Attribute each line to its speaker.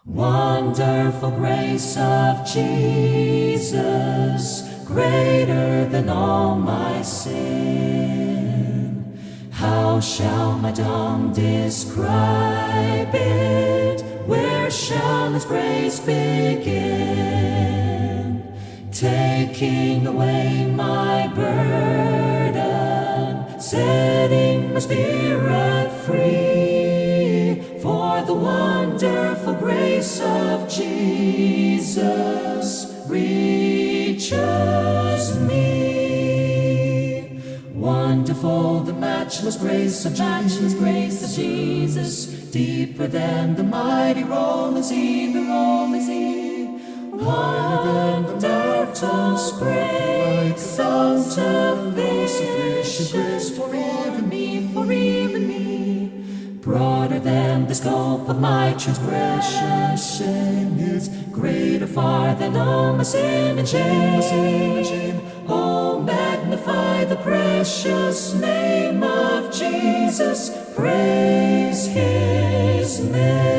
Speaker 1: Wonderful grace of Jesus, greater than all my sin. How shall my tongue describe it? Where shall its praise begin? Taking away my burden, setting my spirit free, for the wonderful grace of Jesus reaches me. Wonderful the matchless grace of Jesus, deeper than the mighty rolling sea, wonderful grace of sufficient for even me, broader than the scope of my transgression. Sin is greater far than all my sin and shame. Oh, magnify the precious name of Jesus, praise His name.